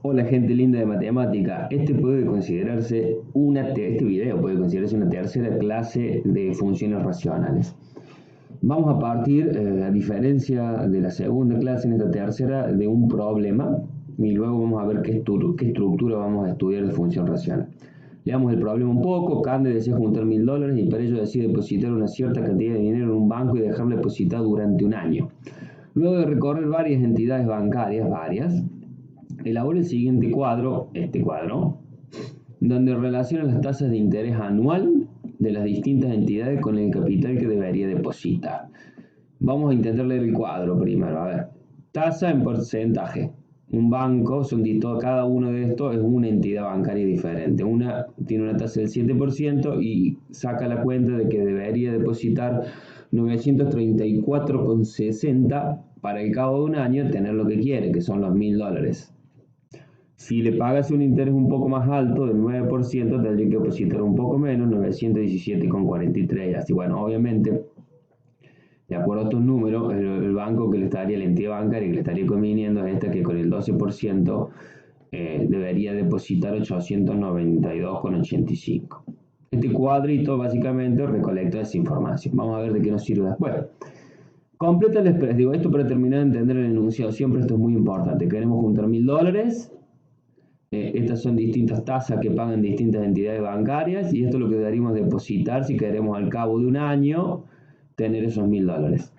Hola gente linda de matemática, este video puede considerarse una tercera clase de funciones racionales. Vamos a partir, a diferencia de la segunda clase, en esta tercera, de un problema y luego vamos a ver qué estructura vamos a estudiar de función racional. Leamos el problema un poco. Cande desea juntar $1000 y para ello decide depositar una cierta cantidad de dinero en un banco y dejarlo depositado durante un año. Luego de recorrer varias entidades bancarias, elabora el siguiente cuadro, donde relaciona las tasas de interés anual de las distintas entidades con el capital que debería depositar. Vamos a intentar leer el cuadro primero. A ver, tasa en porcentaje. Un banco, cada uno de estos es una entidad bancaria diferente. Una tiene una tasa del 7% y saca la cuenta de que debería depositar 934,60 para el cabo de un año tener lo que quiere, que son los $1000. Si le pagas un interés un poco más alto, del 9%, tendría que depositar un poco menos, 917,43. Así, bueno, obviamente, de acuerdo a estos números, el banco que le estaría, la entidad bancaria que le estaría conviniendo es esta, que con el 12% debería depositar 892,85. Este cuadrito básicamente recolecta esa información. Vamos a ver de qué nos sirve después. Completa el express. Digo, esto para terminar de entender el enunciado. Siempre esto es muy importante. Queremos juntar $1000. Estas son distintas tasas que pagan distintas entidades bancarias y esto es lo que deberíamos depositar si queremos al cabo de un año tener esos $1000.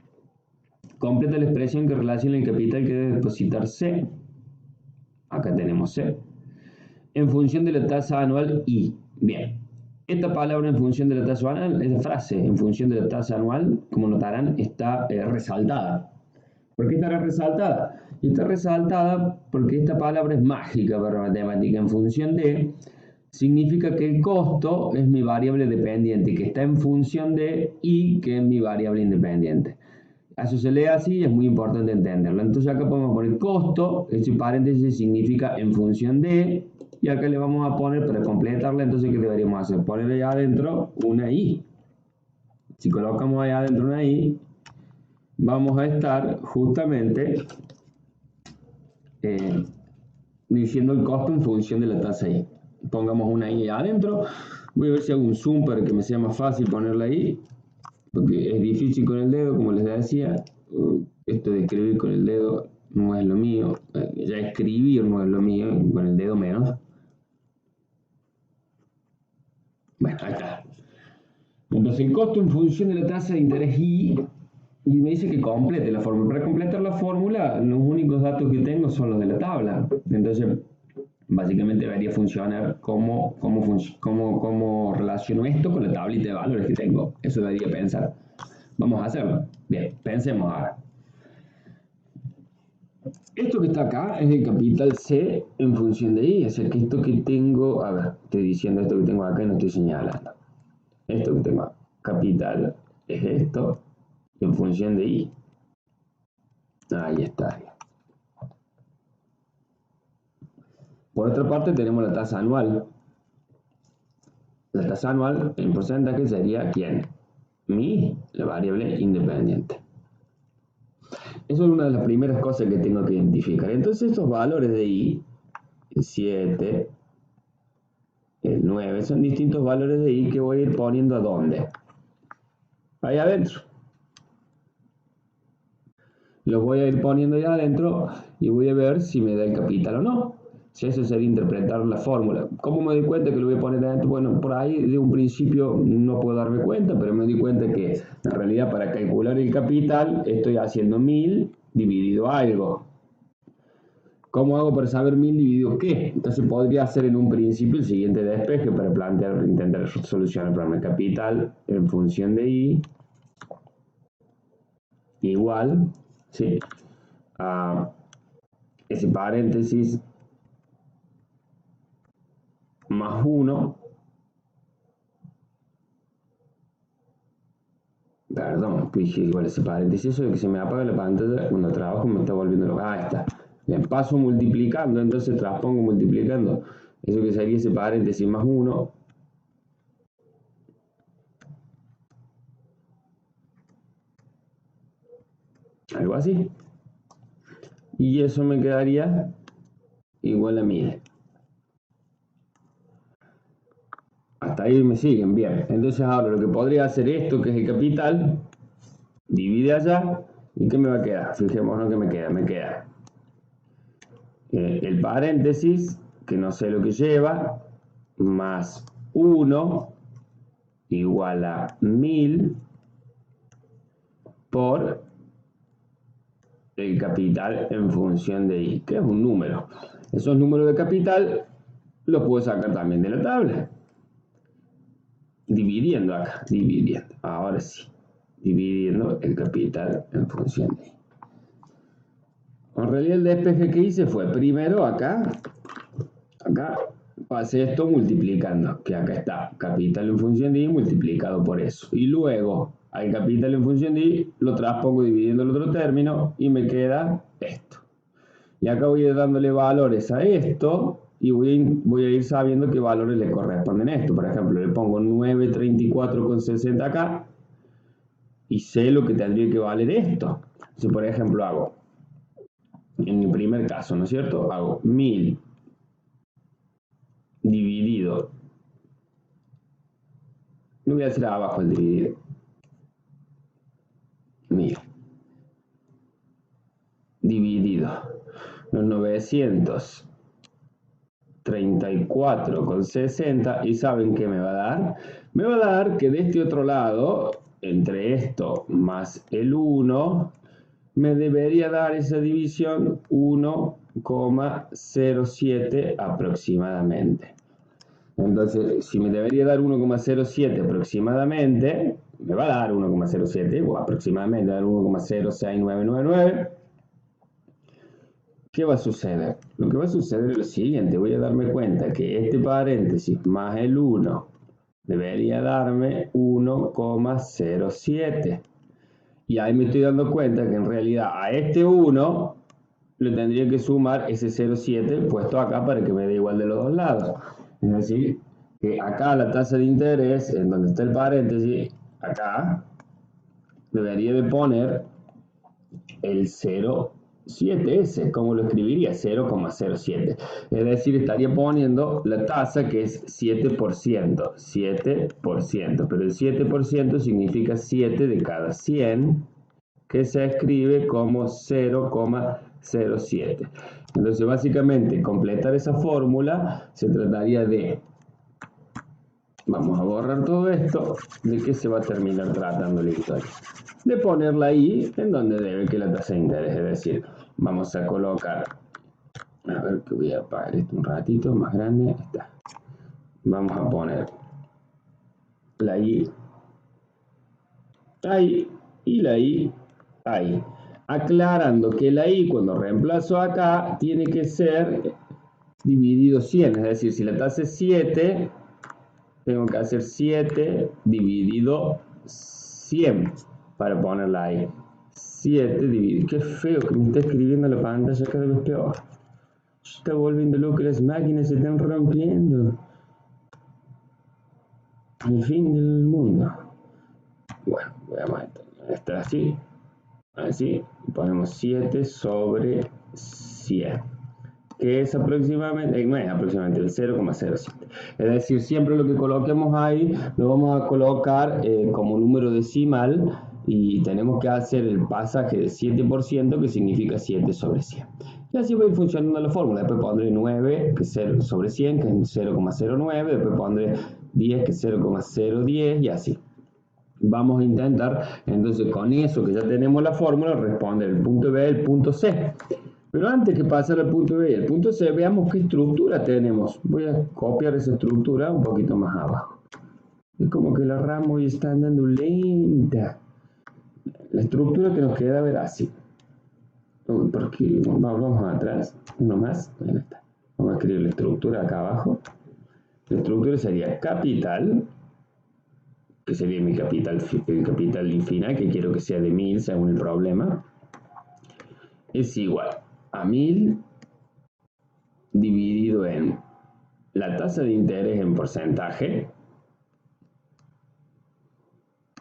Completa la expresión que relaciona el capital que debe depositar C. Acá tenemos C. En función de la tasa anual I. Bien. Esta palabra en función de la tasa anual, esa frase en función de la tasa anual, como notarán, está resaltada. ¿Por qué estará resaltada? Y está resaltada porque esta palabra es mágica para matemática. En función de, significa que el costo es mi variable dependiente, que está en función de y que es mi variable independiente. Eso se lee así y es muy importante entenderlo. Entonces acá podemos poner costo, ese paréntesis significa en función de, y acá le vamos a poner para completarla. Entonces, ¿qué deberíamos hacer? Poner allá adentro una i. Si colocamos allá adentro una i, vamos a estar justamente diciendo el costo en función de la tasa I. Pongamos una I adentro. Voy a ver si hago un zoom para que me sea más fácil ponerla ahí, porque es difícil con el dedo, como les decía. Esto de escribir con el dedo no es lo mío. Ya escribir no es lo mío, con el dedo menos. Bueno, ahí está. Entonces el costo en función de la tasa de interés I, y me dice que complete la fórmula. Para completar la fórmula, los únicos datos que tengo son los de la tabla. Entonces, básicamente debería funcionar cómo relaciono esto con la tablita de valores que tengo. Eso debería pensar. Vamos a hacerlo. Bien, pensemos ahora. Esto que está acá es el capital C en función de I. Es decir, que esto que tengo, a ver, estoy diciendo esto que tengo acá y no estoy señalando. Esto que tengo capital es esto en función de I. Ahí está. Por otra parte tenemos la tasa anual. La tasa anual en porcentaje sería ¿quién? La variable independiente. Eso es una de las primeras cosas que tengo que identificar. Entonces estos valores de I, el 7, el 9, son distintos valores de I que voy a ir poniendo ¿a dónde? Ahí adentro. Los voy a ir poniendo ahí adentro y voy a ver si me da el capital o no. Si eso sería interpretar la fórmula. ¿Cómo me doy cuenta que lo voy a poner adentro? Bueno, por ahí de un principio no puedo darme cuenta, pero me doy cuenta que en realidad para calcular el capital estoy haciendo 1000 dividido algo. ¿Cómo hago para saber 1000 dividido qué? Entonces podría hacer en un principio el siguiente despeje para intentar solucionar el problema. Capital en función de I igual, ¿sí? A ese paréntesis más 1, perdón, dije igual ese paréntesis, eso de que se me apaga la pantalla cuando trabajo me está volviendo loco. Ahí está, le paso multiplicando, entonces transpongo multiplicando, eso que sería ese paréntesis más 1, algo así, y eso me quedaría igual a 1000. Hasta ahí me siguen, bien. Entonces ahora lo que podría hacer esto, que es el capital, divide allá, ¿y qué me va a quedar? Fijémonos que me queda el paréntesis, que no sé lo que lleva, más 1 igual a 1000 por el capital en función de i, que es un número. Esos números de capital los puedo sacar también de la tabla. Dividiendo acá, dividiendo. Ahora sí, dividiendo el capital en función de i. En realidad el despeje que hice fue primero acá pasé esto multiplicando, que acá está capital en función de i multiplicado por eso. Y luego al capital en función de i lo transpongo dividiendo el otro término y me queda esto. Y acá voy a ir dándole valores a esto y voy a ir sabiendo qué valores le corresponden a esto. Por ejemplo, le pongo 934,60 acá y sé lo que tendría que valer esto. Si por ejemplo hago, en el primer caso, ¿no es cierto? Hago 1000 dividido, no voy a hacer abajo el dividido, 1000 dividido los 934,60 y ¿saben qué me va a dar? Me va a dar que de este otro lado, entre esto más el 1, me debería dar esa división 1,07 aproximadamente. Entonces, si me debería dar 1,07 aproximadamente, me va a dar 1,07 o aproximadamente dar 1,06999. ¿Qué va a suceder? Lo que va a suceder es lo siguiente, voy a darme cuenta que este paréntesis más el 1 debería darme 1,07. Y ahí me estoy dando cuenta que en realidad a este 1 le tendría que sumar ese 0,7 puesto acá para que me dé igual de los dos lados. Es decir, que acá la tasa de interés, en donde está el paréntesis, acá, debería de poner el 0,7 ese, ¿cómo lo escribiría? 0,07. Es decir, estaría poniendo la tasa que es 7%, 7%, pero el 7% significa 7 de cada 100, que se escribe como 0,07. Entonces, básicamente, completar esa fórmula se trataría de, vamos a borrar todo esto, ¿de qué se va a terminar tratando la historia? De ponerla ahí en donde debe que la tasa de interés, es decir, vamos a colocar, a ver que voy a apagar esto un ratito, más grande, ahí está. Vamos a poner la I ahí y la I ahí. Aclarando que la I cuando reemplazo acá tiene que ser dividido 100, es decir, si la tasa es 7, tengo que hacer 7 dividido 100 para ponerla ahí. 7 dividido, qué feo que me está escribiendo la pantalla cada vez peor. Se está volviendo loco, las máquinas se están rompiendo. El fin del mundo. Bueno, veamos esto. Está así. Así, ponemos 7 sobre 100, que es aproximadamente, no es aproximadamente el 0,07. Es decir, siempre lo que coloquemos ahí lo vamos a colocar como número decimal y tenemos que hacer el pasaje de 7%, que significa 7 sobre 100. Y así va a ir funcionando la fórmula. Después pondré 9, que es 0 sobre 100, que es 0,09. Después pondré 10, que es 0,010 y así. Vamos a intentar, entonces con eso que ya tenemos la fórmula, responder el punto B y el punto C. Pero antes que pasar al punto B y al punto C, veamos qué estructura tenemos. Voy a copiar esa estructura un poquito más abajo. Es como que la RAM hoy está andando lenta. La estructura que nos queda ver así. Porque vamos atrás, uno más, ahí está. Vamos a escribir la estructura acá abajo. La estructura sería capital, que sería mi capital, el capital final, que quiero que sea de 1000 según el problema, es igual a 1000 dividido en la tasa de interés en porcentaje,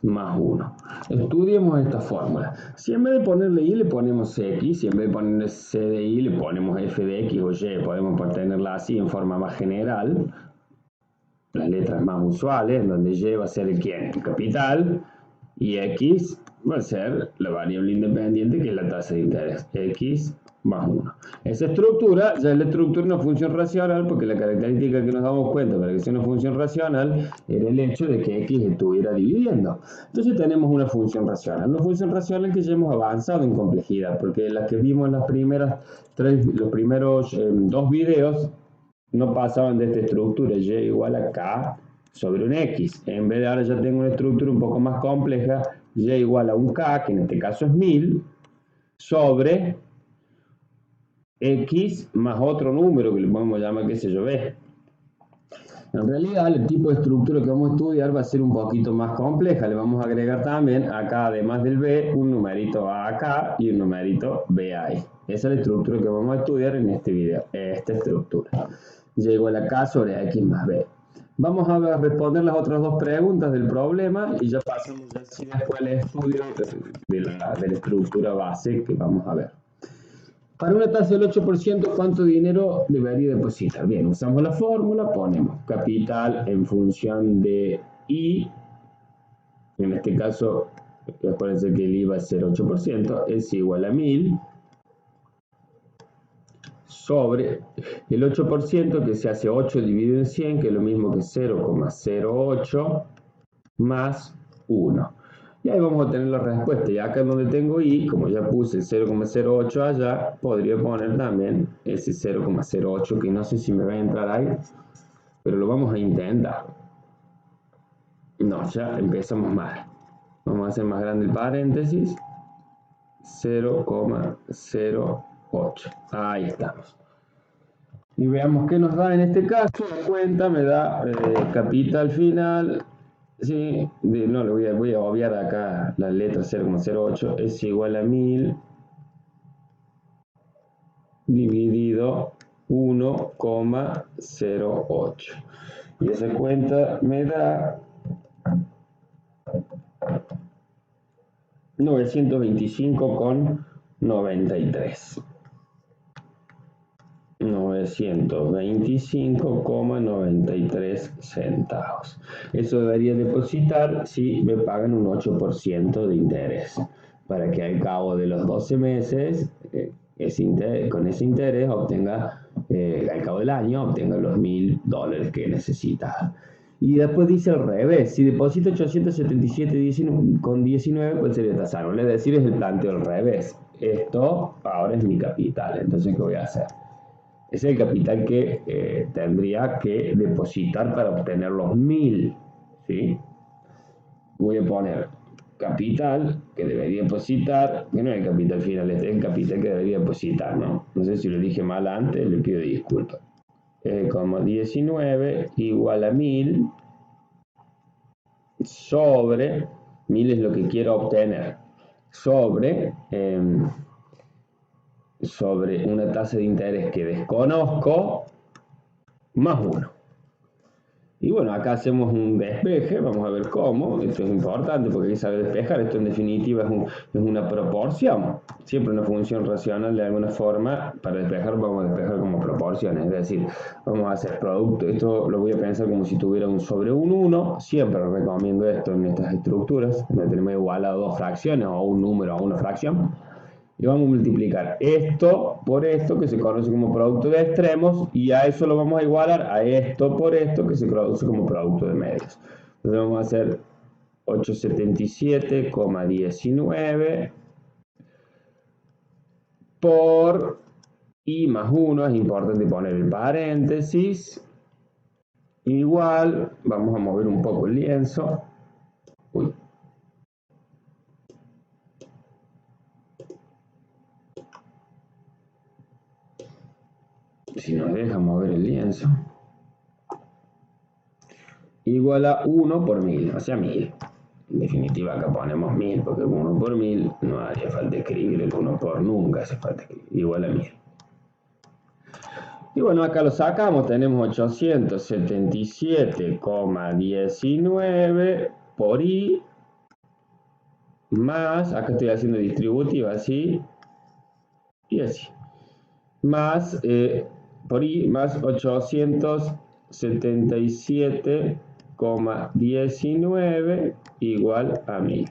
más 1. Estudiemos esta fórmula. Si en vez de ponerle y le ponemos x, si en vez de ponerle c de y le ponemos f de x o y, podemos tenerla así en forma más general, las letras más usuales, en donde y va a ser el ¿quién? El capital, y x va a ser la variable independiente, que es la tasa de interés, x más 1. Esa estructura ya es la estructura de una función racional, porque la característica que nos damos cuenta para que sea una función racional era el hecho de que x estuviera dividiendo. Entonces tenemos una función racional que ya hemos avanzado en complejidad, porque las que vimos en los primeros dos videos no pasaban de esta estructura, y igual a k sobre un x. En vez de ahora ya tengo una estructura un poco más compleja, y igual a un k, que en este caso es 1000, sobre x más otro número que le podemos llamar, qué sé yo, b. En realidad, el tipo de estructura que vamos a estudiar va a ser un poquito más compleja. Le vamos a agregar también acá, además del b, un numerito a acá y un numerito b ahí. Esa es la estructura que vamos a estudiar en este video, esta estructura. Y igual a k sobre x más b. Vamos a responder las otras dos preguntas del problema y ya pasamos así después al estudio de la estructura base que vamos a ver. Para una tasa del 8%, ¿cuánto dinero debería depositar? Bien, usamos la fórmula, ponemos capital en función de I, en este caso, acuérdense que el I va a ser 8%, es igual a 1000, sobre el 8%, que se hace 8 dividido en 100, que es lo mismo que 0,08, más 1. Y ahí vamos a tener la respuesta. Y acá donde tengo i, como ya puse el 0,08 allá, podría poner también ese 0,08, que no sé si me va a entrar ahí, pero lo vamos a intentar. No, ya empezamos mal. Vamos a hacer más grande el paréntesis. 0,08. Ahí estamos. Y veamos qué nos da en este caso. La cuenta me da capital final. Sí, no, voy a obviar acá la letra 0,08, es igual a 1000 dividido 1,08. Y esa cuenta me da 925,93. 925,93 centavos. Eso debería depositar si me pagan un 8% de interés, para que al cabo de los 12 meses, con ese interés obtenga, al cabo del año, obtenga los $1000 que necesita. Y después dice al revés, si deposito 877,19, pues sería tasable. Es decir, es el planteo al revés. Esto ahora es mi capital, entonces ¿qué voy a hacer? Es el capital que tendría que depositar para obtener los 1000, ¿sí? Voy a poner capital que debería depositar, que no es el capital final, este es el capital que debería depositar, ¿no? No sé si lo dije mal antes, le pido disculpas. Como 19 igual a 1000 sobre, 1000 es lo que quiero obtener, sobre una tasa de interés que desconozco, más 1. Y bueno, acá hacemos un despeje, vamos a ver cómo. Esto es importante porque hay que saber despejar. Esto en definitiva es una proporción. Siempre una función racional de alguna forma, para despejar vamos a despejar como proporciones. Es decir, vamos a hacer producto. Esto lo voy a pensar como si tuviera un sobre un 1. Siempre recomiendo esto en estas estructuras, donde tenemos igualado dos fracciones o un número a una fracción. Y vamos a multiplicar esto por esto, que se conoce como producto de extremos, y a eso lo vamos a igualar a esto por esto, que se conoce como producto de medios. Entonces vamos a hacer 877,19 por i más 1, es importante poner el paréntesis, igual, vamos a mover un poco el lienzo. Uy. Si nos deja mover el lienzo, igual a 1 por 1000, o sea 1000. En definitiva acá ponemos 1000 porque 1 por 1000 no haría falta escribir, el 1 por nunca hace falta escribir, igual a 1000. Y bueno, acá lo sacamos, tenemos 877,19 por i más, acá estoy haciendo distributiva así y así, más por I más 877,19 igual a 1000.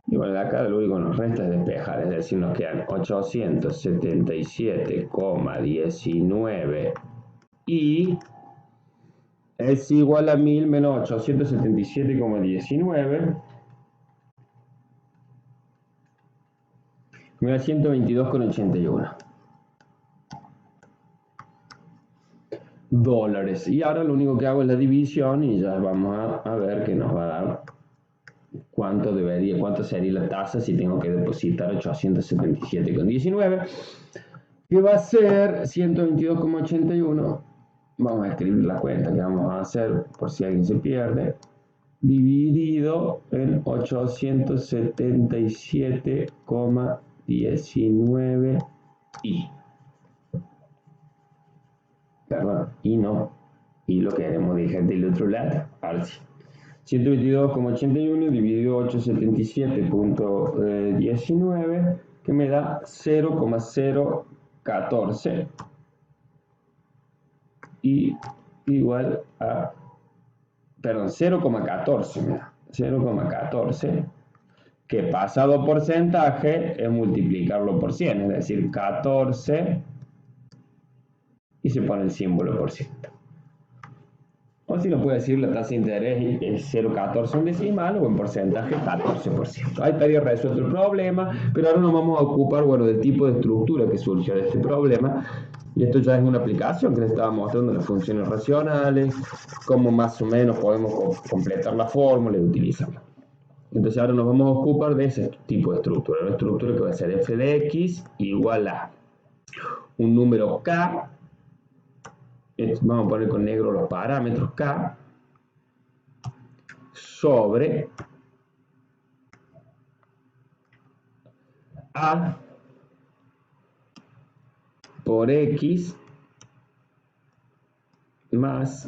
Y bueno, de acá lo único que nos resta es despejar, es decir, nos quedan 877,19 y es igual a 1000 menos 877,19. Me da 122,81 dólares. Y ahora lo único que hago es la división y ya vamos a ver que nos va a dar cuánto sería la tasa si tengo que depositar 877,19. Que va a ser 122,81. Vamos a escribir la cuenta que vamos a hacer por si alguien se pierde. Dividido en 877,19 y. Perdón, y no. Y lo queremos dejar del otro lado. Ahora sí. 122,81 dividido 877,19 que me da 0,014 y igual a, perdón, 0,14 me da, 0,14 que pasado porcentaje es multiplicarlo por 100, es decir, 14 y se pone el símbolo por ciento. O si no puede decir la tasa de interés es 0,14 en decimal o en porcentaje 14%. Ahí estaría resuelto el problema, pero ahora nos vamos a ocupar, bueno, del tipo de estructura que surgió de este problema. Y esto ya es una aplicación que les estaba mostrando las funciones racionales, cómo más o menos podemos completar la fórmula y utilizarla. Entonces ahora nos vamos a ocupar de ese tipo de estructura. Una estructura que va a ser f de x igual a un número k. Vamos a poner con negro los parámetros k sobre a por x más,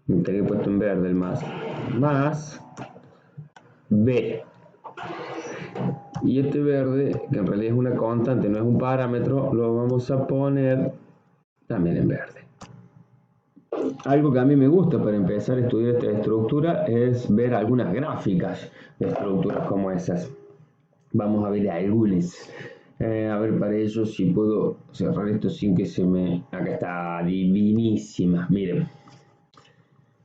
me tenía puesto en verde el más b. Y este verde, que en realidad es una constante, no es un parámetro, lo vamos a poner también en verde. Algo que a mí me gusta para empezar a estudiar esta estructura es ver algunas gráficas de estructuras como esas. Vamos a ver algunas. A ver, para ello, si puedo cerrar esto sin que se me... Acá está, divinísima. Miren.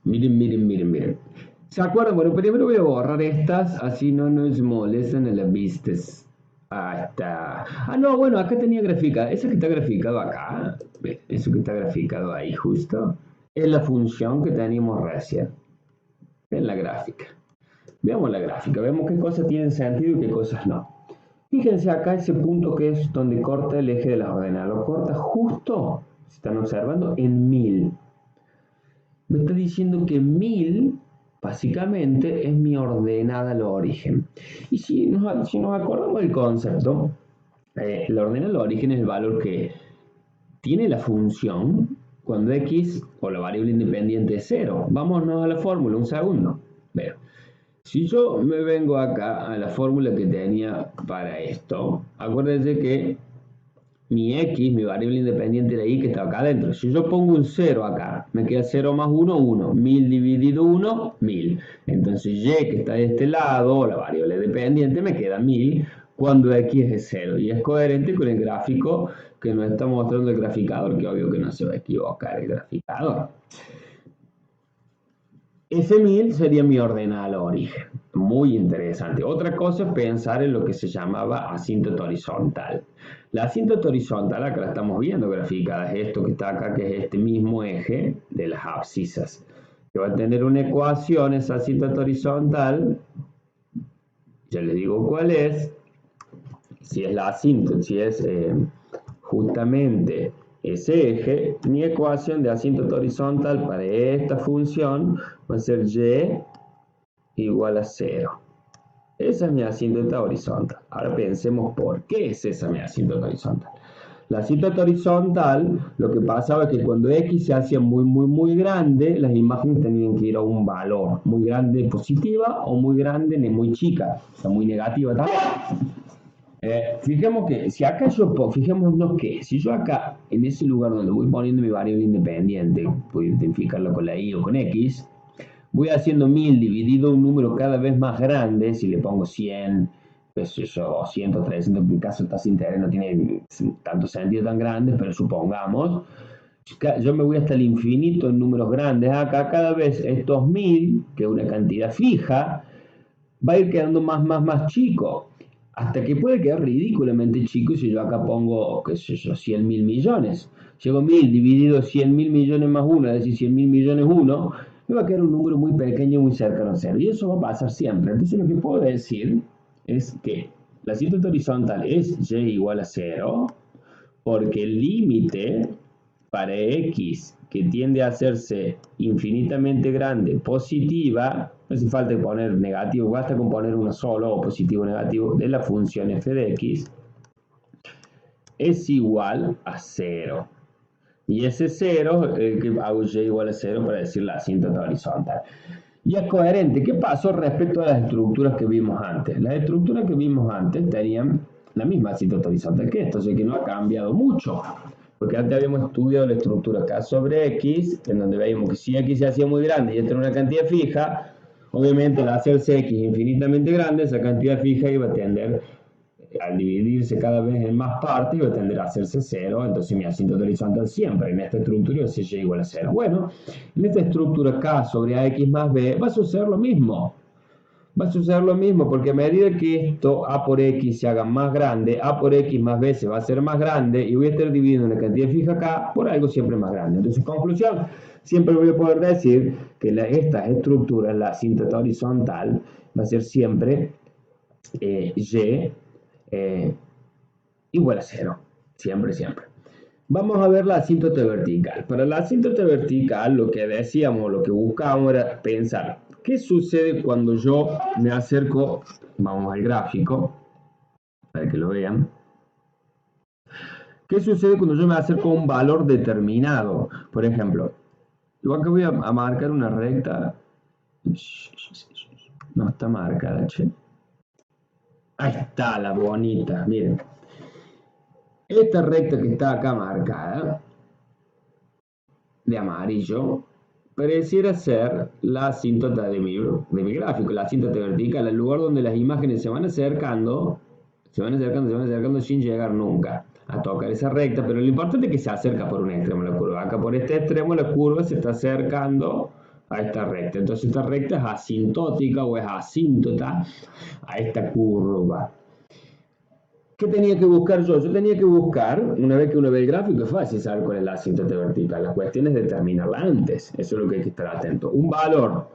Miren. ¿Se acuerdan? Bueno, primero voy a borrar estas, así no nos molestan en las vistas. Ahí está. Ah, no, bueno, acá tenía graficada. Eso que está graficado acá, eso que está graficado ahí justo, es la función que teníamos recién en la gráfica. Veamos la gráfica, vemos qué cosas tienen sentido y qué cosas no. Fíjense acá ese punto que es donde corta el eje de las ordenadas. Lo corta justo, si están observando, en 1000. Me está diciendo que 1000 básicamente es mi ordenada al origen. Y si nos acordamos del concepto, la ordenada al origen es el valor que tiene la función cuando x o la variable independiente es 0. Vámonos a la fórmula, un segundo. Vean. Si yo me vengo acá a la fórmula que tenía para esto, acuérdense que mi x, mi variable independiente era y que está acá adentro. Si yo pongo un 0 acá, me queda 0 más 1, 1. 1000 dividido 1, 1000. Entonces y que está de este lado, la variable dependiente, me queda 1000 cuando x es 0. Y es coherente con el gráfico que nos está mostrando el graficador, que obvio que no se va a equivocar el graficador. Ese 1000 sería mi ordenada al origen. Muy interesante. Otra cosa es pensar en lo que se llamaba asíntota horizontal. La asíntota horizontal, acá la estamos viendo graficada, es esto que está acá, que es este mismo eje de las abscisas. Que va a tener una ecuación, esa asíntota horizontal, ya les digo cuál es. Si es la asíntota, si es justamente ese eje, mi ecuación de asíntota horizontal para esta función va a ser y igual a 0. Esa es mi asíntota horizontal. Ahora pensemos por qué es esa mi asíntota horizontal. La asíntota horizontal, lo que pasaba es que cuando X se hacía muy grande, las imágenes tenían que ir a un valor muy grande positiva o muy grande muy chica, o sea, muy negativa también. Fijemos que si acá fijémonos que si yo acá, en ese lugar donde voy poniendo mi variable independiente, puedo identificarlo con la y o con x, voy haciendo 1000 dividido un número cada vez más grande, si le pongo 100, pues yo, 200, 300, en mi caso el tasa de interés no tiene tanto sentido tan grande, pero supongamos, yo me voy hasta el infinito en números grandes, acá cada vez estos 1000, que es una cantidad fija, va a ir quedando más chico, hasta que puede quedar ridículamente chico si yo acá pongo, qué sé yo, 100.000 millones. Llego 1000 dividido 100.000 millones más 1, es decir, 100.000 millones 1, me va a quedar un número muy pequeño, muy cercano a 0. Y eso va a pasar siempre. Entonces lo que puedo decir es que la asíntota horizontal es y igual a 0, porque el límite para x que tiende a hacerse infinitamente grande, positiva, no hace falta poner negativo, basta con poner uno solo, o positivo o negativo, de la función f de x, es igual a 0. Y ese 0 es el que hago y igual a 0 para decir la asíntota horizontal. Y es coherente. ¿Qué pasó respecto a las estructuras que vimos antes? Las estructuras que vimos antes tenían la misma asíntota horizontal que esto, así que no ha cambiado mucho. Porque antes habíamos estudiado la estructura K sobre X, en donde veíamos que si X se hacía muy grande y esta era una cantidad fija, obviamente al hacerse X infinitamente grande, esa cantidad fija iba a tender, al dividirse cada vez en más partes, iba a tender a hacerse 0, entonces mi asíntota horizontal siempre en esta estructura iba a ser y igual a 0. Bueno, en esta estructura K sobre AX más B va a suceder lo mismo. Va a suceder lo mismo, porque a medida que esto A por X se haga más grande, A por X más B se va a hacer más grande, y voy a estar dividiendo una cantidad fija acá por algo siempre más grande. Entonces, conclusión, siempre voy a poder decir que estas estructuras, la asíntota horizontal, va a ser siempre Y igual a 0. Siempre. Vamos a ver la asíntota vertical. Para la asíntota vertical, lo que decíamos, lo que buscábamos era pensar, ¿qué sucede cuando yo me acerco? Vamos al gráfico, para que lo vean. ¿Qué sucede cuando yo me acerco a un valor determinado? Por ejemplo, yo acá voy a marcar una recta. No está marcada, che. Ahí está la bonita, miren. Esta recta que está acá marcada, de amarillo, pareciera ser la asíntota de mi gráfico, la asíntota vertical, el lugar donde las imágenes se van acercando sin llegar nunca a tocar esa recta, pero lo importante es que se acerca por un extremo de la curva. Acá por este extremo la curva se está acercando a esta recta. Entonces esta recta es asintótica o es asíntota a esta curva. ¿Qué tenía que buscar yo? Yo tenía que buscar, una vez que uno ve el gráfico, es fácil saber cuál es la asíntota vertical. La cuestión es determinarla antes. Eso es lo que hay que estar atento. Un valor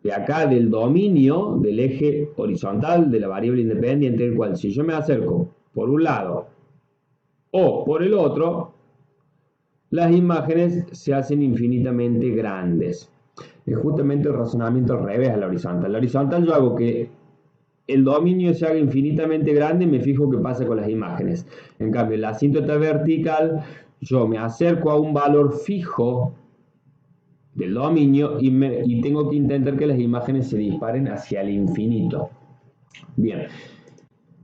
de acá del dominio del eje horizontal de la variable independiente, el cual si yo me acerco por un lado o por el otro, las imágenes se hacen infinitamente grandes. Es justamente el razonamiento al revés a la horizontal. La horizontal yo hago que el dominio se haga infinitamente grande, me fijo qué pasa con las imágenes. En cambio, en la asíntota vertical, yo me acerco a un valor fijo del dominio y tengo que intentar que las imágenes se disparen hacia el infinito. Bien,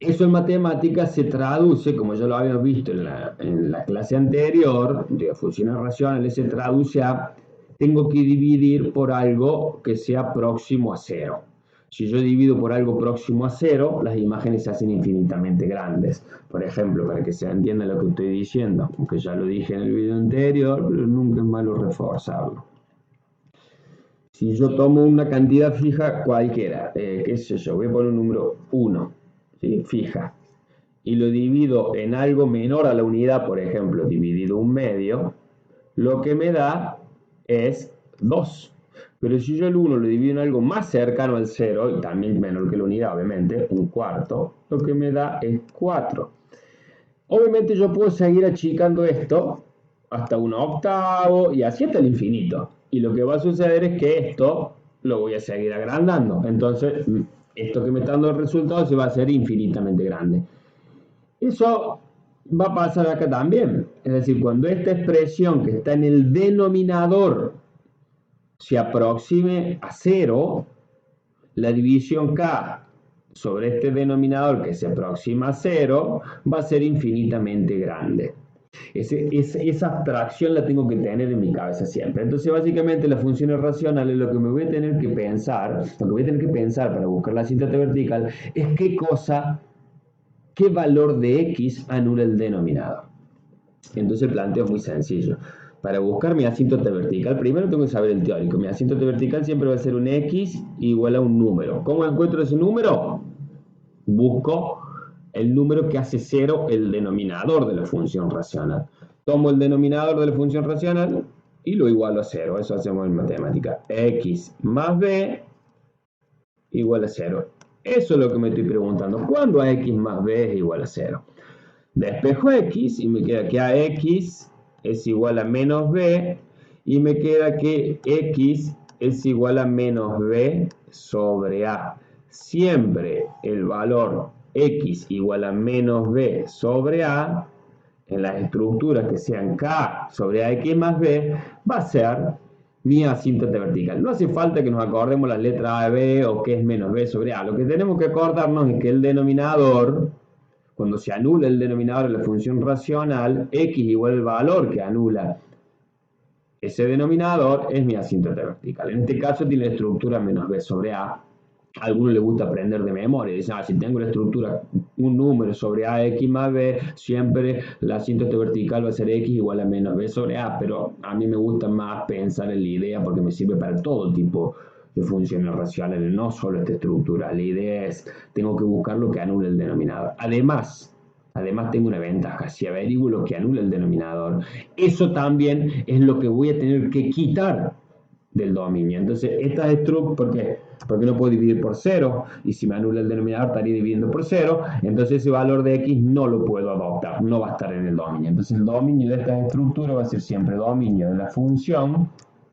eso en matemáticas se traduce, como ya lo habíamos visto en la clase anterior, de funciones racionales, se traduce a tengo que dividir por algo que sea próximo a 0. Si yo divido por algo próximo a 0, las imágenes se hacen infinitamente grandes. Por ejemplo, para que se entienda lo que estoy diciendo, aunque ya lo dije en el video anterior, pero nunca es malo reforzarlo. Si yo tomo una cantidad fija cualquiera, qué sé yo, voy a poner un número 1, ¿sí? Fija, y lo divido en algo menor a la unidad, por ejemplo, dividido un medio, lo que me da es 2. Pero si yo el 1 lo divido en algo más cercano al 0, y también menor que la unidad, obviamente, un cuarto, lo que me da es 4. Obviamente yo puedo seguir achicando esto hasta un octavo y así hasta el infinito. Y lo que va a suceder es que esto lo voy a seguir agrandando. Entonces, esto que me está dando el resultado se va a hacer infinitamente grande. Eso va a pasar acá también. Es decir, cuando esta expresión que está en el denominador se aproxime a 0, la división K sobre este denominador que se aproxima a 0 va a ser infinitamente grande. Esa abstracción la tengo que tener en mi cabeza siempre. Entonces, básicamente, las funciones racionales, lo que me voy a tener que pensar, lo que voy a tener que pensar para buscar la asíntota vertical es qué valor de x anula el denominador. Entonces, el planteo es muy sencillo. Para buscar mi asíntota vertical, primero tengo que saber el teórico. Mi asíntota vertical siempre va a ser un x igual a un número. ¿Cómo encuentro ese número? Busco el número que hace 0 el denominador de la función racional. Tomo el denominador de la función racional y lo igualo a 0. Eso hacemos en matemática. X más b igual a 0. Eso es lo que me estoy preguntando. ¿Cuándo a x más b es igual a 0? Despejo x y me queda que ax es igual a menos b y me queda que x es igual a menos b sobre a. Siempre el valor x igual a menos b sobre a en las estructuras que sean k sobre ax más b va a ser mi asíntota vertical. No hace falta que nos acordemos las letras a y b o que es menos b sobre a. Lo que tenemos que acordarnos es que el denominador, cuando se anula el denominador de la función racional, x igual al valor que anula ese denominador, es mi asíntota vertical. En este caso tiene la estructura menos b sobre a. A algunos les gusta aprender de memoria. Dicen, si tengo la estructura, un número sobre ax más b, siempre la asíntota vertical va a ser x igual a menos b sobre a. Pero a mí me gusta más pensar en la idea porque me sirve para todo tipo de funciones racionales, no solo esta estructura. La idea es, tengo que buscar lo que anula el denominador. Además tengo una ventaja, si averiguo lo que anula el denominador, eso también es lo que voy a tener que quitar del dominio. Entonces, estas estructuras, ¿por qué? Porque no puedo dividir por 0, y si me anula el denominador estaría dividiendo por 0, entonces ese valor de x no lo puedo adoptar, no va a estar en el dominio. Entonces el dominio de estas estructuras va a ser siempre dominio de la función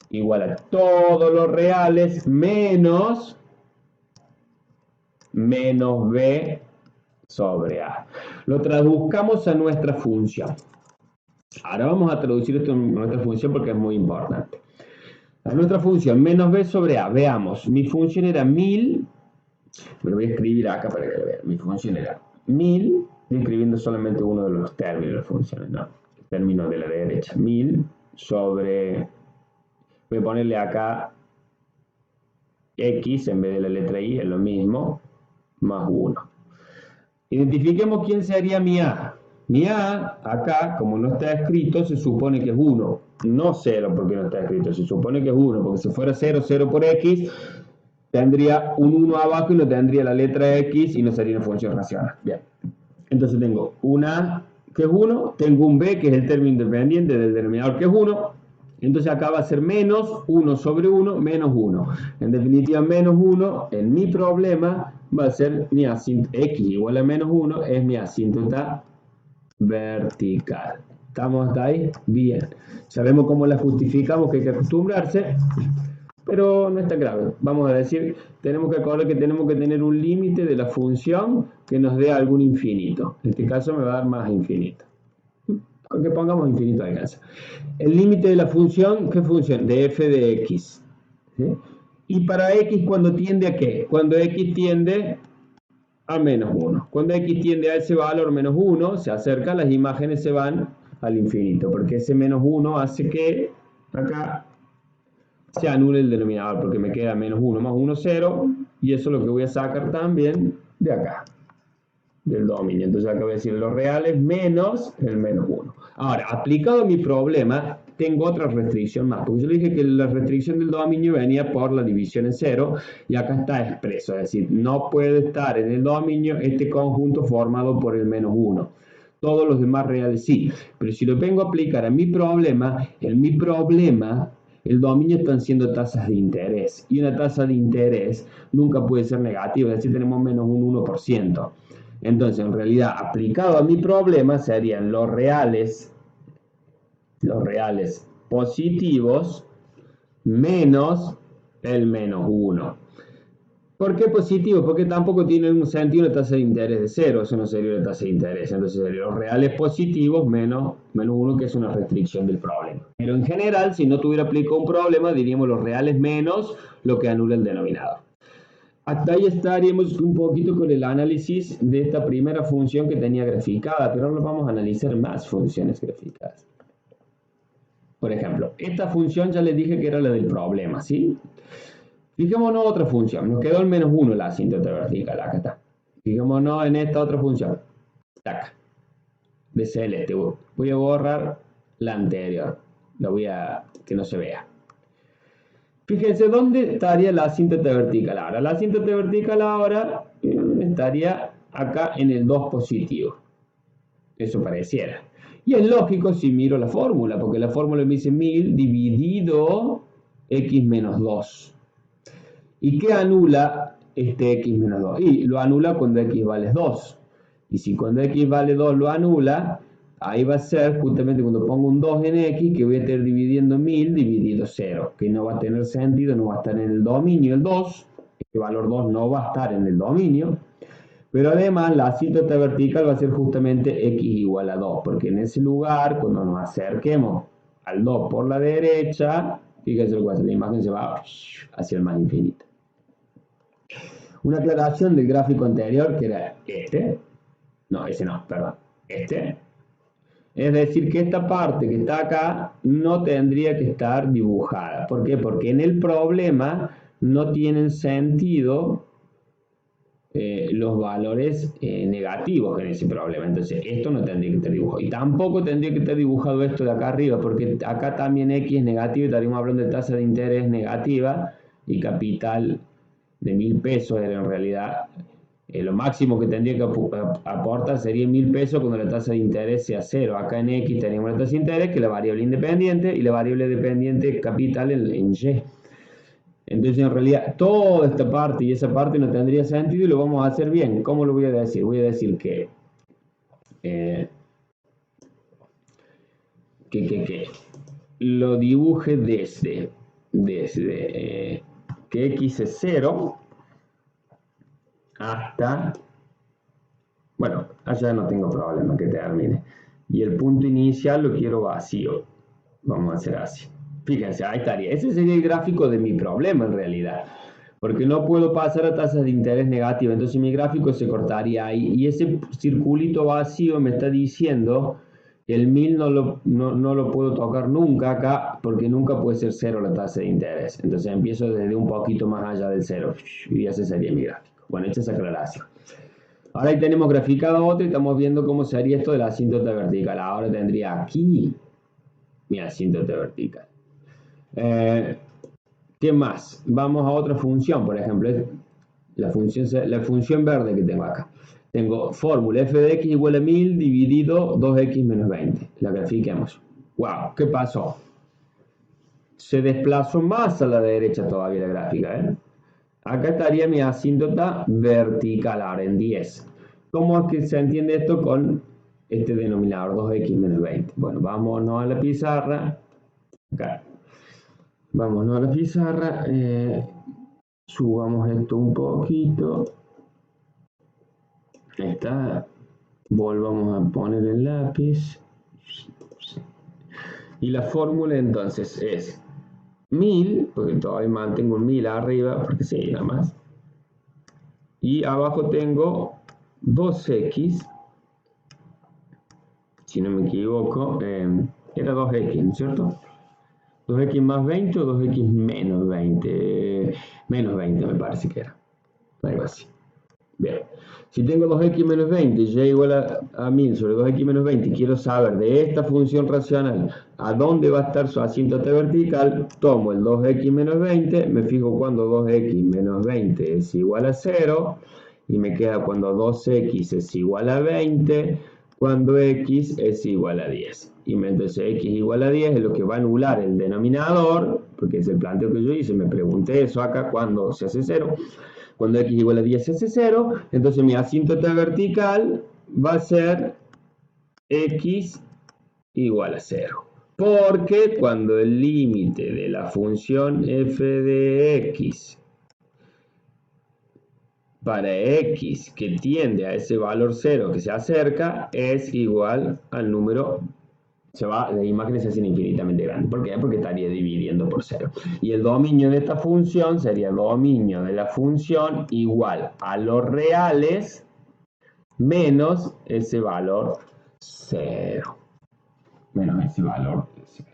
igual a todos los reales menos b sobre a. Lo traduzcamos a nuestra función. Ahora vamos a traducir esto en nuestra función porque es muy importante. A nuestra función menos b sobre a. Veamos, mi función era 1000. Me lo voy a escribir acá para que lo vean. Mi función era 1000. Estoy escribiendo solamente uno de los términos de las funciones, ¿no? El término de la derecha. 1000 sobre... Voy a ponerle acá x en vez de la letra i, es lo mismo, más 1. Identifiquemos quién sería mi a. Mi a, acá, como no está escrito, se supone que es 1. No 0 porque no está escrito, se supone que es 1, porque si fuera 0, 0 por x, tendría un 1 abajo y no tendría la letra x y no sería una función racional. Bien. Entonces tengo una a que es 1, tengo un b que es el término independiente del denominador que es 1. Entonces acá va a ser menos 1 sobre 1 menos 1. En definitiva, menos 1 en mi problema va a ser mi asíntota x igual a menos 1, es mi asíntota vertical. ¿Estamos hasta ahí? Bien. Sabemos cómo la justificamos, que hay que acostumbrarse, pero no es tan grave. Vamos a decir, tenemos que acordar que tenemos que tener un límite de la función que nos dé algún infinito. En este caso me va a dar más infinito. Con que pongamos infinito alcanza. El límite de la función, ¿qué función? De f de x. ¿Sí? Y para x, ¿cuándo tiende a qué? Cuando x tiende a menos 1. Cuando x tiende a ese valor menos 1, se acerca, las imágenes se van al infinito, porque ese menos 1 hace que acá se anule el denominador, porque me queda menos 1 más 1, 0, y eso es lo que voy a sacar también de acá, del dominio. Entonces acá voy a decir los reales menos el menos 1. Ahora, aplicado a mi problema, tengo otra restricción más, porque yo le dije que la restricción del dominio venía por la división en 0, y acá está expreso, es decir, no puede estar en el dominio este conjunto formado por el menos 1. Todos los demás reales sí, pero si lo vengo a aplicar a mi problema, en mi problema el dominio están siendo tasas de interés, y una tasa de interés nunca puede ser negativa, es decir, tenemos menos un 1%. Entonces, en realidad, aplicado a mi problema, serían los reales positivos menos el menos 1. ¿Por qué positivo? Porque tampoco tiene un sentido una tasa de interés de cero, eso no sería una tasa de interés, entonces serían los reales positivos menos uno, que es una restricción del problema. Pero en general, si no tuviera aplicado un problema, diríamos los reales menos lo que anula el denominador. Hasta ahí estaríamos un poquito con el análisis de esta primera función que tenía graficada, pero ahora vamos a analizar más funciones graficadas. Por ejemplo, esta función ya les dije que era la del problema, ¿sí? Fijémonos otra función, nos quedó el menos 1 la asíntota vertical, acá está. Fijémonos en esta otra función, acá, de celeste. Voy a borrar la anterior, la voy a que no se vea. Fíjense dónde estaría la asíntota vertical ahora. La asíntota vertical ahora estaría acá en el 2 positivo. Eso pareciera. Y es lógico si miro la fórmula, porque la fórmula me dice 1000 dividido x menos 2. ¿Y qué anula este x menos 2? Y lo anula cuando x vale 2. Y si cuando x vale 2 lo anula, ahí va a ser justamente cuando pongo un 2 en x, que voy a estar dividiendo 1000 dividido 0, que no va a tener sentido, no va a estar en el dominio el 2, este valor 2 no va a estar en el dominio, pero además la asíntota vertical va a ser justamente x igual a 2, porque en ese lugar, cuando nos acerquemos al 2 por la derecha, fíjense lo que hace, la imagen se va hacia el más infinito. Una aclaración del gráfico anterior, que era este. No, ese no, perdón. Este. Es decir, que esta parte que está acá no tendría que estar dibujada. ¿Por qué? Porque en el problema no tienen sentido los valores negativos en ese problema. Entonces, esto no tendría que estar dibujado. Y tampoco tendría que estar dibujado esto de acá arriba, porque acá también x es negativo y estaríamos hablando de tasa de interés negativa y capital de 1000 pesos era en realidad lo máximo que tendría que aportar sería 1000 pesos cuando la tasa de interés sea cero. Acá en X tenemos la tasa de interés, que es la variable independiente, y la variable dependiente capital en Y. Entonces en realidad toda esta parte y esa parte no tendría sentido y lo vamos a hacer bien. ¿Cómo lo voy a decir? Voy a decir que lo dibuje desde que X es 0 hasta, bueno, allá no tengo problema que termine. Y el punto inicial lo quiero vacío. Vamos a hacer así. Fíjense, ahí estaría. Ese sería el gráfico de mi problema en realidad. Porque no puedo pasar a tasas de interés negativas. Entonces mi gráfico se cortaría ahí. Y ese circulito vacío me está diciendo que el 1000 no lo puedo tocar nunca acá, porque nunca puede ser cero la tasa de interés. Entonces empiezo desde un poquito más allá del cero. Y ese sería mi gráfico. Bueno, hecha esa aclaración. Ahora ahí tenemos graficado otro y estamos viendo cómo sería esto de la asíntota vertical. Ahora tendría aquí mi asíntota vertical. ¿Qué más? Vamos a otra función, por ejemplo, la función verde que tengo acá. Tengo fórmula f de x igual a 1000 dividido 2x menos 20. La grafiquemos. ¡Wow! ¿Qué pasó? Se desplazó más a la derecha todavía la gráfica, ¿eh? Acá estaría mi asíntota vertical ahora en 10. ¿Cómo es que se entiende esto con este denominador 2x menos 20? Bueno, vámonos a la pizarra. Acá. Vámonos a la pizarra. Subamos esto un poquito. Ahí está. Volvamos a poner el lápiz. Y la fórmula entonces es 1000, porque todavía mantengo un 1000 arriba, porque sí, nada más. Y abajo tengo 2x, si no me equivoco, era 2x, ¿no es cierto? 2x más 20 o 2x menos 20, menos 20 me parece que era, algo así. Bien, si tengo 2x menos 20, y igual a 1000 sobre 2x menos 20, y quiero saber de esta función racional a dónde va a estar su asíntota vertical, tomo el 2x menos 20, me fijo cuando 2x menos 20 es igual a 0, y me queda cuando 2x es igual a 20, cuando x es igual a 10. Y entonces x igual a 10 es lo que va a anular el denominador, porque es el planteo que yo hice, me pregunté eso acá cuando se hace 0. Cuando x igual a 10 se hace 0, entonces mi asíntota vertical va a ser x igual a 0. Porque cuando el límite de la función f de x para x que tiende a ese valor 0 que se acerca es igual al número, la imagen se hace infinitamente grande. ¿Por qué? Porque estaría dividiendo por 0. Y el dominio de esta función sería el dominio de la función igual a los reales menos ese valor 0. Menos ese valor 0.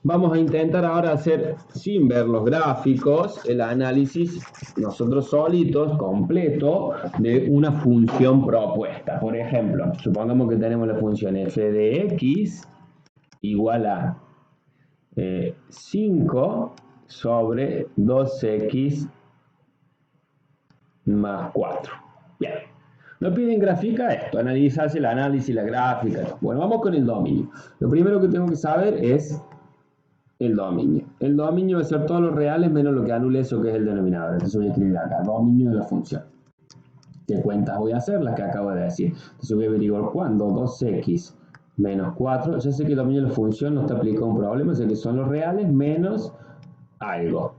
Vamos a intentar ahora hacer, sin ver los gráficos, el análisis nosotros solitos, completo, de una función propuesta. Por ejemplo, supongamos que tenemos la función f de x igual a 5 sobre 2x más 4. Bien. Nos piden graficar esto, analizarse el análisis, la gráfica. Bueno, vamos con el dominio. Lo primero que tengo que saber es el dominio. El dominio va a ser todos los reales menos lo que anule eso que es el denominador. Entonces voy a escribir acá, dominio de la función. ¿Qué cuentas voy a hacer? Las que acabo de decir. Entonces voy a averiguar cuándo 2x menos 4. Ya sé que el dominio de la función no está aplicado a un problema, sé que son los reales menos algo.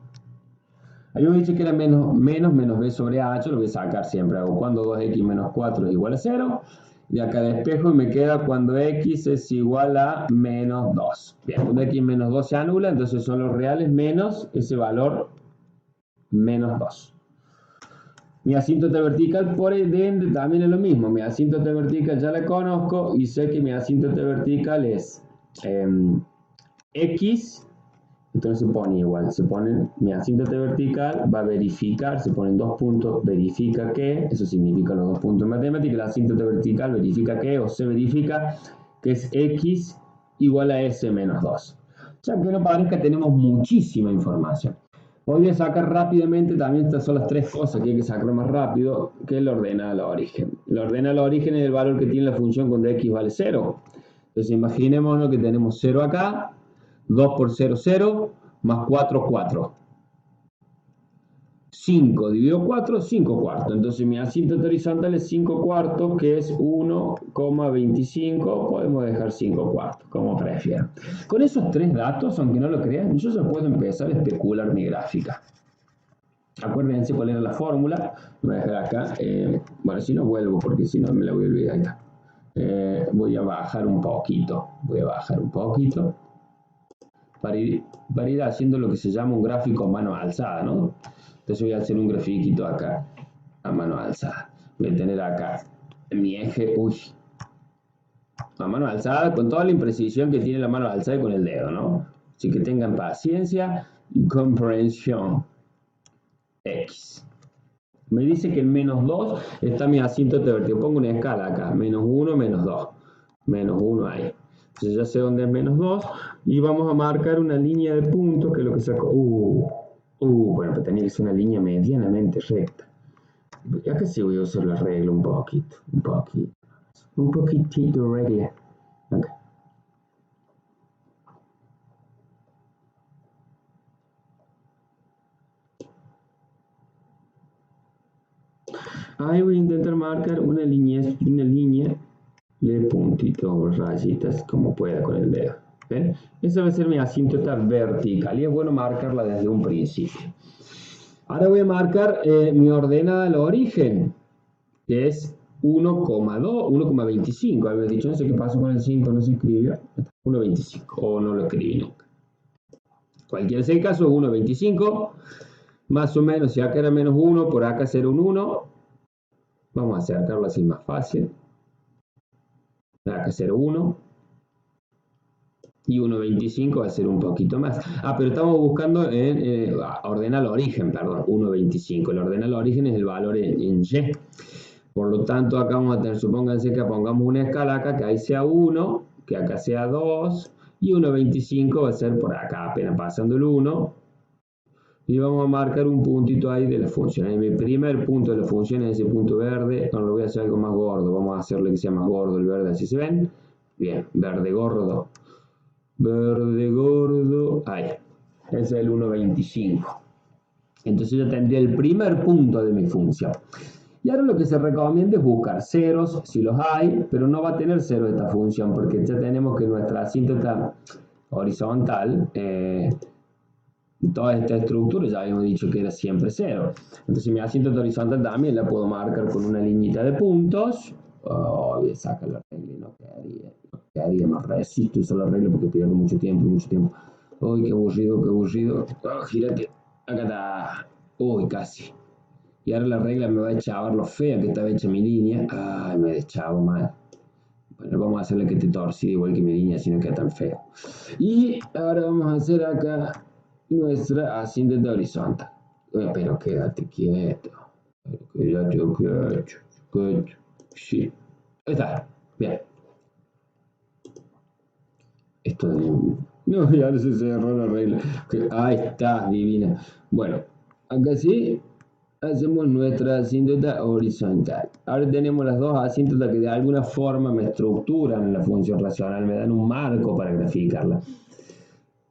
Habíamos dicho que era menos b sobre h, lo voy a sacar siempre. Hago cuando 2x menos 4 es igual a 0. Y acá despejo y me queda cuando x es igual a menos 2. Bien, cuando x menos 2 se anula, entonces son los reales menos ese valor menos 2. Mi asíntota vertical, por ende, también es lo mismo. Mi asíntota vertical ya la conozco y sé que mi asíntota vertical es x. Entonces se pone igual, se pone mi asíntota vertical, va a verificar, se ponen dos puntos, verifica que, eso significa los dos puntos en matemática, la asíntota vertical verifica que, o se verifica que es x igual a s menos 2. Ya que no parezca, tenemos muchísima información. Voy a sacar rápidamente, también estas son las tres cosas que hay que sacar más rápido, que es la ordenada al origen. La ordenada al origen es el valor que tiene la función cuando x vale 0. Entonces imaginémonos que tenemos 0 acá, 2 por 0, 0, más 4, 4. 5 dividido 4, 5 cuartos. Entonces mi asíntota horizontal es 5 cuartos, que es 1,25. Podemos dejar 5 cuartos, como prefieran. Con esos tres datos, aunque no lo crean, yo ya puedo empezar a especular mi gráfica. Acuérdense cuál era la fórmula. Voy a dejar acá. Bueno, si no vuelvo, porque si no me la voy a olvidar acá. Voy a bajar un poquito. Para ir haciendo lo que se llama un gráfico a mano alzada, ¿no? Entonces voy a hacer un grafiquito acá a mano alzada. Voy a tener acá mi eje, a mano alzada, con toda la imprecisión que tiene la mano alzada y con el dedo, ¿no? Así que tengan paciencia y comprensión. X. Me dice que en menos 2 está mi asíntota vertical. Pongo una escala acá, menos 1, menos 2. Menos 1 ahí. Entonces ya sé dónde es menos 2 y vamos a marcar una línea de puntos que es lo que saco. Bueno, pero tenía que ser una línea medianamente recta. Y acá sí voy a usar la regla un poquitito regla. Acá. Ahí voy a intentar marcar una línea de puntitos, rayitas, como pueda con el dedo. ¿Ven? Esa va a ser mi asíntota vertical y es bueno marcarla desde un principio. Ahora voy a marcar mi ordenada al origen, que es 1,25. Había dicho, no sé qué pasó con el 5, no se escribió. 1,25 o no lo escribí nunca. Cualquiera sea el caso, 1,25. Más o menos, si acá era menos 1, por acá será un 1. Vamos a acercarlo así más fácil. Acá será 1. Y 1,25 va a ser un poquito más. Pero estamos buscando ordenar el origen, perdón, 1,25. El ordenar el origen es el valor en Y. Por lo tanto, acá vamos a tener, supónganse que pongamos una escala acá, que ahí sea 1, que acá sea 2, y 1,25 va a ser por acá, apenas pasando el 1. Y vamos a marcar un puntito ahí de la función. En mi primer punto de la función es ese punto verde. Ahora lo voy a hacer algo más gordo. Vamos a hacerle que sea más gordo el verde, así se ven. Bien, verde gordo. Verde gordo. Ahí. Ese es el 1,25. Entonces yo tendría el primer punto de mi función. Y ahora lo que se recomienda es buscar ceros, si los hay, pero no va a tener cero esta función, porque ya tenemos que nuestra asíntota horizontal toda esta estructura ya habíamos dicho que era siempre 0. Entonces mi asíntota horizontal también la puedo marcar con una liñita de puntos. Oh, voy a sacar la regla y no quedaría, no resisto usar la regla porque pierdo mucho tiempo, Uy, qué aburrido, qué aburrido. Oh, gírate, acá está. Uy, casi. Y ahora la regla me va a echar lo fea que estaba hecha mi línea. Ay, me he echado mal. Bueno, vamos a hacerle que esté torcida igual que mi línea, si no queda tan feo. Y ahora vamos a hacer acá nuestra asíntota horizontal. Pero quédate quieto. Quédate quieto. Sí. Ahí está. Bien. Esto de... No, ya se cerró la regla. Ahí está, divina. Bueno, acá sí hacemos nuestra asíntota horizontal. Ahora tenemos las dos asíntotas que de alguna forma me estructuran la función racional, me dan un marco para graficarla.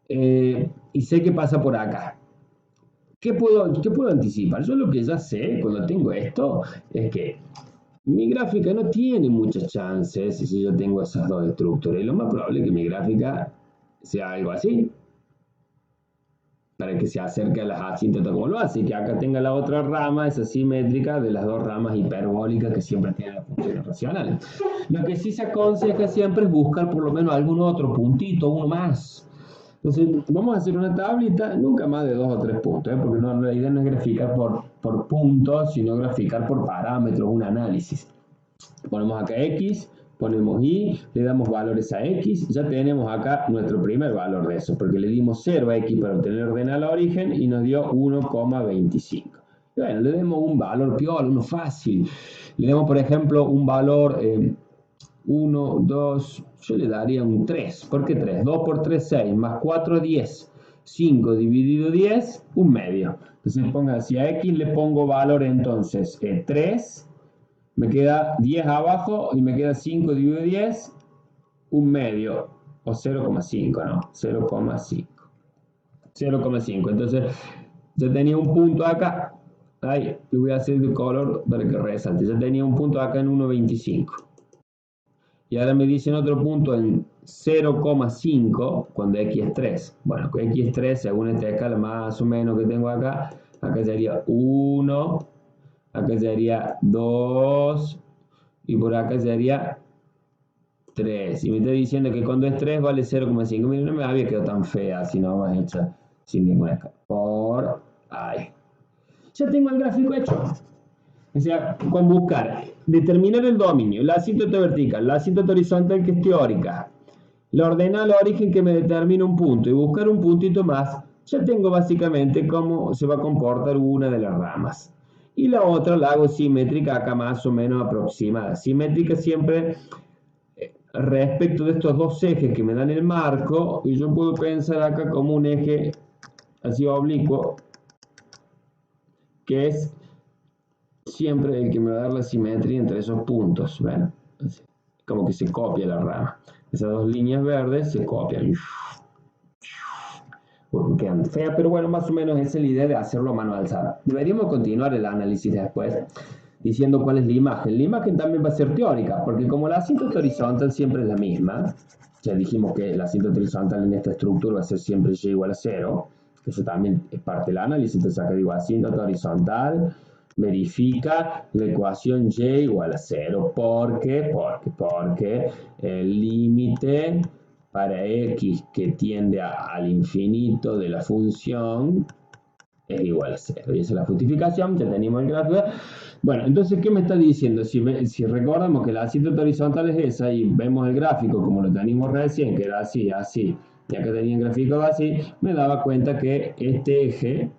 Y sé que pasa por acá. ¿Qué puedo anticipar? Yo lo que ya sé cuando tengo esto es que mi gráfica no tiene muchas chances si yo tengo esas dos estructuras. Y lo más probable es que mi gráfica sea algo así, para que se acerque a las asíntotas como lo hace, y que acá tenga la otra rama, esa simétrica de las dos ramas hiperbólicas que siempre tienen las funciones racionales. Lo que sí se aconseja siempre es buscar por lo menos algún otro puntito, uno más. Entonces, vamos a hacer una tablita, nunca más de 2 o 3 puntos, porque la idea no es graficar por puntos, sino graficar por parámetros, un análisis. Ponemos acá X, ponemos Y, le damos valores a X, ya tenemos acá nuestro primer valor de eso, porque le dimos 0 a X para obtener ordenal al origen y nos dio 1,25. Bueno, le demos un valor piola, uno fácil. Le damos, por ejemplo, un valor 1, 2, yo le daría un 3. ¿Por qué 3? 2 por 3, 6, más 4, 10. 5 dividido 10, un medio. Entonces ponga, si a X le pongo valor entonces 3, me queda 10 abajo y me queda 5 dividido 10, un medio, o 0,5, ¿no? 0,5. 0,5. Entonces, ya tenía un punto acá. Ahí, le voy a hacer de color para que resalte. Ya tenía un punto acá en 1,25. Y ahora me dicen otro punto en 0,5 cuando X es 3. Bueno, X es 3, según esta escala más o menos que tengo acá, acá sería 1, acá sería 2 y por acá sería 3. Y me está diciendo que cuando es 3 vale 0,5. Mira, no me había quedado tan fea si no más hecha sin ninguna escala. Por ahí. Ya tengo el gráfico hecho. O sea, con buscar, determinar el dominio, la asíntota vertical, la asíntota horizontal que es teórica, la ordenal origen que me determina un punto y buscar un puntito más, ya tengo básicamente cómo se va a comportar una de las ramas. Y la otra la hago simétrica acá más o menos aproximada. Simétrica siempre respecto de estos dos ejes que me dan el marco, y yo puedo pensar acá como un eje así oblicuo, que es siempre el que me va a dar la simetría entre esos puntos, ¿ven? Así, como que se copia la rama. Esas dos líneas verdes se copian. Quedan feas, pero bueno, más o menos esa es la idea de hacerlo a mano alzada. Deberíamos continuar el análisis después, diciendo cuál es la imagen. La imagen también va a ser teórica, porque como la asíntota horizontal siempre es la misma, ya dijimos que la asíntota horizontal en esta estructura va a ser siempre y igual a 0, que eso también es parte del análisis. Entonces acá digo asíntota horizontal, verifica la ecuación y igual a 0. ¿Por qué? Porque el límite para x que tiende al infinito de la función es igual a 0. Y esa es la justificación, ya tenemos el gráfico. Bueno, entonces, ¿qué me está diciendo? Si recordamos que la asíntota horizontal es esa y vemos el gráfico como lo teníamos recién, que era así, así, y acá tenía el gráfico así, me daba cuenta que este eje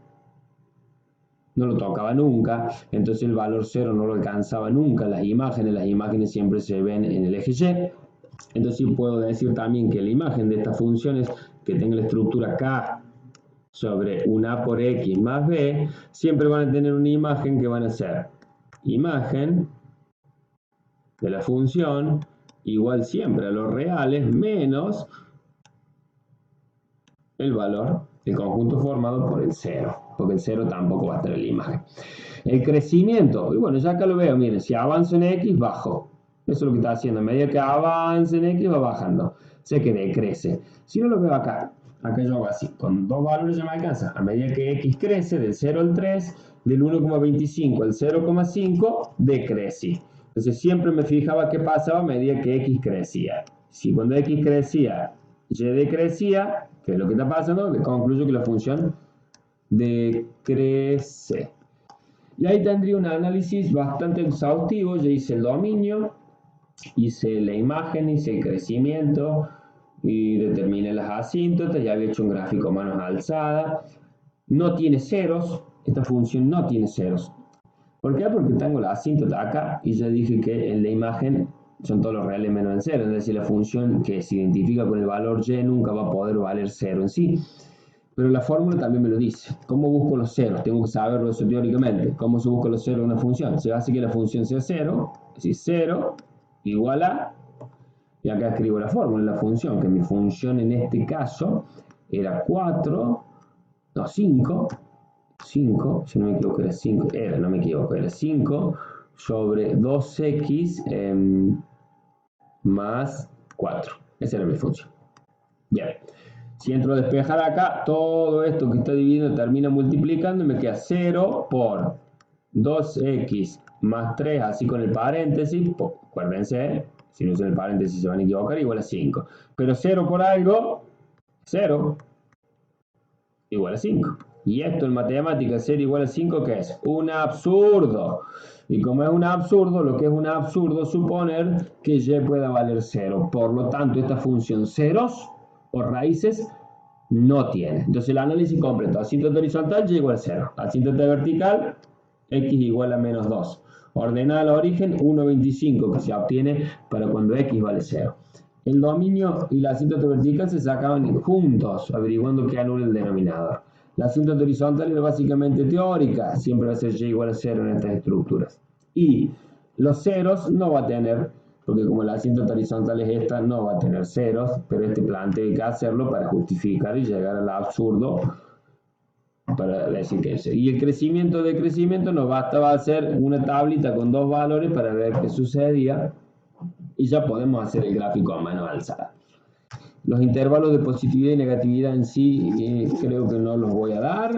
no lo tocaba nunca, entonces el valor 0 no lo alcanzaba nunca. Las imágenes siempre se ven en el eje Y. Entonces puedo decir también que la imagen de estas funciones que tenga la estructura K sobre un A por X más B, siempre van a tener una imagen que van a ser imagen de la función igual siempre a los reales menos el valor del conjunto formado por el 0, porque el 0 tampoco va a estar en la imagen. El crecimiento, y bueno, ya acá lo veo, miren, si avanzo en X, bajo. Eso es lo que está haciendo. A medida que avance en X, va bajando. Sé que decrece. Si no lo veo acá, acá yo hago así, con dos valores ya me alcanza. A medida que x crece, del 0 al 3, del 1,25 al 0,5, decrecí. Entonces siempre me fijaba qué pasaba a medida que x crecía. Si cuando x crecía, y decrecía, que es lo que está pasando, concluyo que la función decrece. Y ahí tendría un análisis bastante exhaustivo. Ya hice el dominio, hice la imagen, hice el crecimiento y determiné las asíntotas. Ya había hecho un gráfico manos alzadas. No tiene ceros, esta función no tiene ceros. ¿Por qué? Porque tengo la asíntota acá y ya dije que en la imagen son todos los reales menos el cero. Es decir, la función que se identifica con el valor y nunca va a poder valer cero en sí. Pero la fórmula también me lo dice. ¿Cómo busco los ceros? Tengo que saberlo eso teóricamente. ¿Cómo se busca los ceros de una función? Se hace que la función sea cero, es decir, 0 igual a, y acá escribo la fórmula de la función, que mi función en este caso era 4, no, 5, si no me equivoco era 5, no me equivoco, era 5 sobre 2x más 4. Esa era mi función. Bien. Si entro a despejar acá, todo esto que está dividiendo termina multiplicando y me queda 0 por 2x más 3, así con el paréntesis. Acuérdense, si no usan el paréntesis se van a equivocar, igual a 5. Pero 0 por algo, 0, igual a 5. Y esto en matemáticas, 0 igual a 5, ¿qué es? Un absurdo. Y como es un absurdo, lo que es un absurdo suponer que y pueda valer 0. Por lo tanto, esta función ceros o raíces no tiene. Entonces el análisis completo, asíntota horizontal y igual a 0. Asíntota vertical, x igual a menos 2. Ordenada al origen, 1,25 que se obtiene para cuando x vale 0. El dominio y la asíntota vertical se sacaban juntos, averiguando que anula el denominador. La asíntota horizontal era básicamente teórica, siempre va a ser y igual a 0 en estas estructuras. Y los ceros no va a tener, porque como la asíntota horizontal es esta, no va a tener ceros, pero este plantea que hacerlo para justificar y llegar al absurdo, para decir que es. Y el crecimiento de crecimiento nos bastaba hacer una tablita con dos valores para ver qué sucedía, y ya podemos hacer el gráfico a mano alzada. Los intervalos de positividad y negatividad en sí creo que no los voy a dar.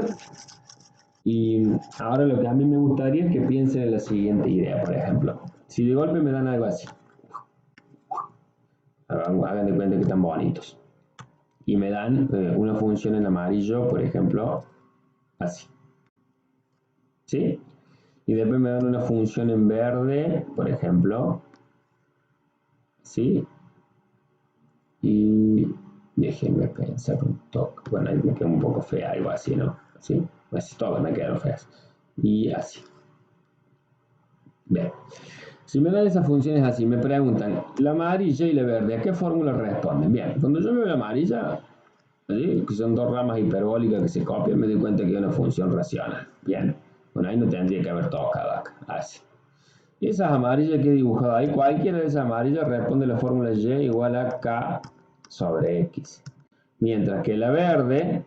Y ahora lo que a mí me gustaría es que piensen en la siguiente idea, por ejemplo. Si de golpe me dan algo así, hagan de cuenta que están bonitos, y me dan una función en amarillo, por ejemplo, así, ¿sí? Y después me dan una función en verde, por ejemplo, ¿sí? Y déjenme pensar un toque. Bueno, ahí me queda un poco fea, algo así, ¿no? ¿Sí? Así todas me quedaron feas. Y así. Bien. Si me dan esas funciones así, me preguntan, la amarilla y la verde, ¿a qué fórmula responden? Bien, cuando yo veo la amarilla, ¿sí?, que son dos ramas hiperbólicas que se copian, me doy cuenta que es una función racional. Bien. Bueno, ahí no tendría que haber tocado acá. Así. Y esas amarillas que he dibujado ahí, cualquiera de esas amarillas responde a la fórmula y igual a k sobre x. Mientras que la verde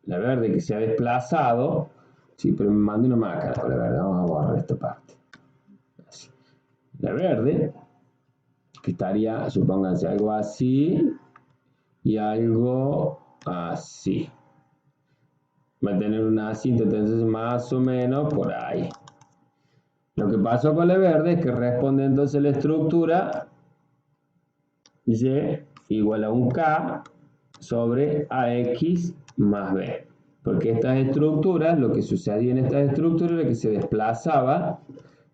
que se ha desplazado, sí, pero me mandé una máquina con la verde, vamos a borrar esta parte. Así. La verde, que estaría, supónganse, algo así y algo así. Va a tener una asíntota, entonces más o menos por ahí. Lo que pasó con la verde es que responde entonces la estructura y igual a un k sobre ax más b. Porque estas estructuras, lo que sucedía en estas estructuras era que se desplazaba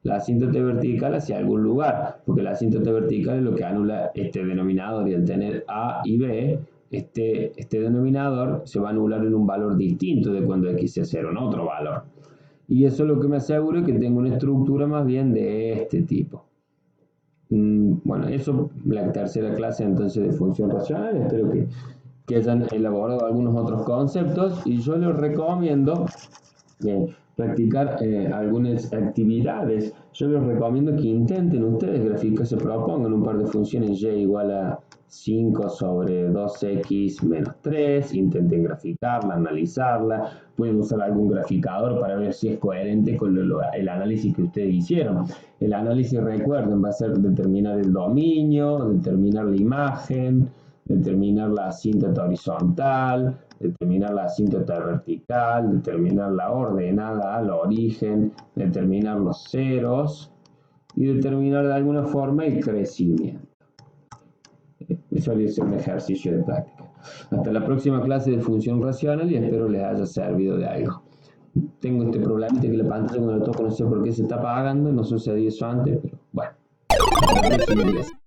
la asíntota vertical hacia algún lugar, porque la asíntota vertical es lo que anula este denominador, y al tener a y b, este denominador se va a anular en un valor distinto de cuando x sea 0, en otro valor. Y eso es lo que me asegura que tengo una estructura más bien de este tipo. Bueno, eso la tercera clase entonces de función racional. Espero que hayan elaborado algunos otros conceptos, y yo les recomiendo practicar algunas actividades. Yo les recomiendo que intenten ustedes graficar, se propongan un par de funciones y igual a 5 sobre 2x menos 3, intenten graficarla, analizarla, pueden usar algún graficador para ver si es coherente con el análisis que ustedes hicieron. El análisis, recuerden, va a ser determinar el dominio, determinar la imagen, determinar la asíntota horizontal, determinar la asíntota vertical, determinar la ordenada al origen, determinar los ceros y determinar de alguna forma el crecimiento. Eso es un ejercicio de práctica. Hasta la próxima clase de función racional y espero les haya servido de algo. Tengo este problema de que la pantalla cuando la toco no sé por qué se está apagando, no sucedió eso antes, pero bueno. Hasta la próxima clase.